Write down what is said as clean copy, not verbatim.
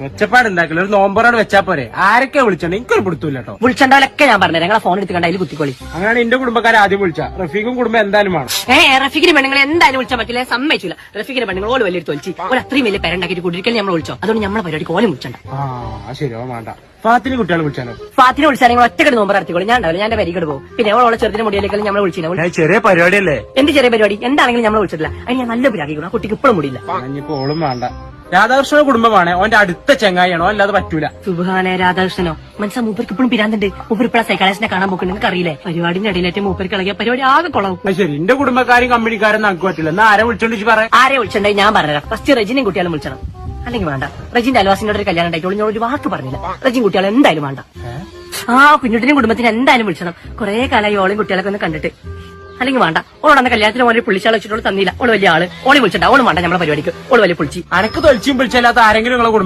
ഒച്ചപ്പാടുണ്ടാക്കില്ല, ഒരു നോമ്പറോട് വെച്ചാ പോരെ. ആരൊക്കെ വിളിച്ചോ എനിക്കൊരു പിടുത്തൂല്ല കേട്ടോ. വിളിച്ചോണ്ടോലൊക്കെ ഞാൻ പറഞ്ഞു ഞങ്ങളെ ഫോൺ എടുത്തുകൊണ്ട് അതിൽ കുത്തിക്കോളി. അങ്ങനെയാണ് എന്റെ കുടുംബക്കാരെ ആദ്യം വിളിച്ച. റഫീഖും കുടുംബം എന്തായാലും വേണം. റഫീഖിന് പെണ്ണുങ്ങൾ എന്തായാലും വിളിച്ചാൽ പറ്റില്ല, സമ്മതിച്ചില്ല. റഫീഖിന് പെണ്ണുങ്ങൾ ഓല് വലിയ തോൽച്ചി ഒരു അത്രയും വലിയ പേരുണ്ടാക്കിയിട്ട് കുടിക്കൽ നമ്മൾ വിളിച്ചോ. അതുകൊണ്ട് നമ്മളെ പരിപാടിക്ക് ഓലും വിളിച്ചണ്ട. ശരിയോ വേണ്ട. ഫാത്തിന് കുട്ടികളെ വിളിച്ചാലോ? ഫാത്തിനെ വിളിച്ചാൽ നിങ്ങൾ ഒറ്റക്കടി നോമ്പ് നടത്തിക്കോളി. ഞാൻ ഉണ്ടാവില്ല, ഞാൻ പരിഗട് പോകും. പിന്നെ ഓളെ ചെറുതിന്റെ മുടിയിലേക്ക് നമ്മളെ വിളിച്ചില്ല. ചെറിയ പരിപാടിയല്ലേ? എന്ത് ചെറിയ പരിപാടി? എന്താണെങ്കിലും നമ്മളെ വിളിച്ചിട്ടില്ല. അതിന് ഞാൻ നല്ല പിരാക്കിക്കണം. കുട്ടിക്ക് ഇപ്പോഴും മുടിയില്ല. ഇനിയിപ്പോ ഓളും വേണ്ട. രാധാകൃഷ്ണ കുടുംബമാണ്, ഓന്റെ അടുത്ത ചെങ്ങായിയാണോ, അല്ലാതെ പറ്റൂല. സുബ്ഹാനെ, രാധാകൃഷ്ണനോ? മനസ്സാ മൂപ്പർക്ക് ഇപ്പോഴും പിരാന്തുണ്ട്. മൂപ്പർ ഇപ്പോഴാ സൈക്കാളജിസ്റ്റിനെ കാണാൻ പോക്ക്. നിങ്ങൾക്ക് അറിയില്ലേ? പരിപാടിന്റെ ഇടയിലേറ്റ് മൂപ്പർക്ക് ഇളകിയ പരിപാടി ആകെ കൊളവും. ശരി, എന്റെ കുടുംബക്കാരും കമ്പനിക്കാരും നമുക്ക് പറ്റില്ല. എന്നാ ആരെ വിളിച്ചോണ്ട് പറയാം? ആരെ വിളിച്ചിട്ടുണ്ടായി ഞാൻ പറഞ്ഞുതരാം. ഫസ്റ്റ് റെജിനെയും കുട്ടികളും വിളിച്ചണം. അല്ലെങ്കിൽ വേണ്ട. റെജിന്റെ അൽവാസിനോട് ഒരു കല്യാണം ഉണ്ടായിട്ടുള്ളൂ, ഞാൻ ഒരു വാക്ക് പറഞ്ഞില്ല. റെജിൻ കുട്ടികളെ എന്തായാലും വേണ്ട. കുഞ്ഞുട്ടിനും കുടുംബത്തിന് എന്തായാലും വിളിച്ചണം. കുറെ കാലമായി ഓളും കുട്ടികളൊക്കെ ഒന്ന് കണ്ടിട്ട്. അല്ലെങ്കിൽ വേണ്ട. ഓളന്ന് കല്യാണത്തിന് ഓരോ പുള്ളിച്ചാൾ വെച്ചിട്ടുള്ള തന്നില്ല. ഓള് വലിയ ആള്. ഓളി വിളിച്ചിട്ടാ. ഓളും വേണ്ട നമ്മളെ പരിപാടിക്ക്. ഓള് വലിയ പുളിച്ചി. അനക്ക് തൊലിച്ചും വിളിച്ചല്ലാത്ത ആരെങ്കിലും നിങ്ങളെ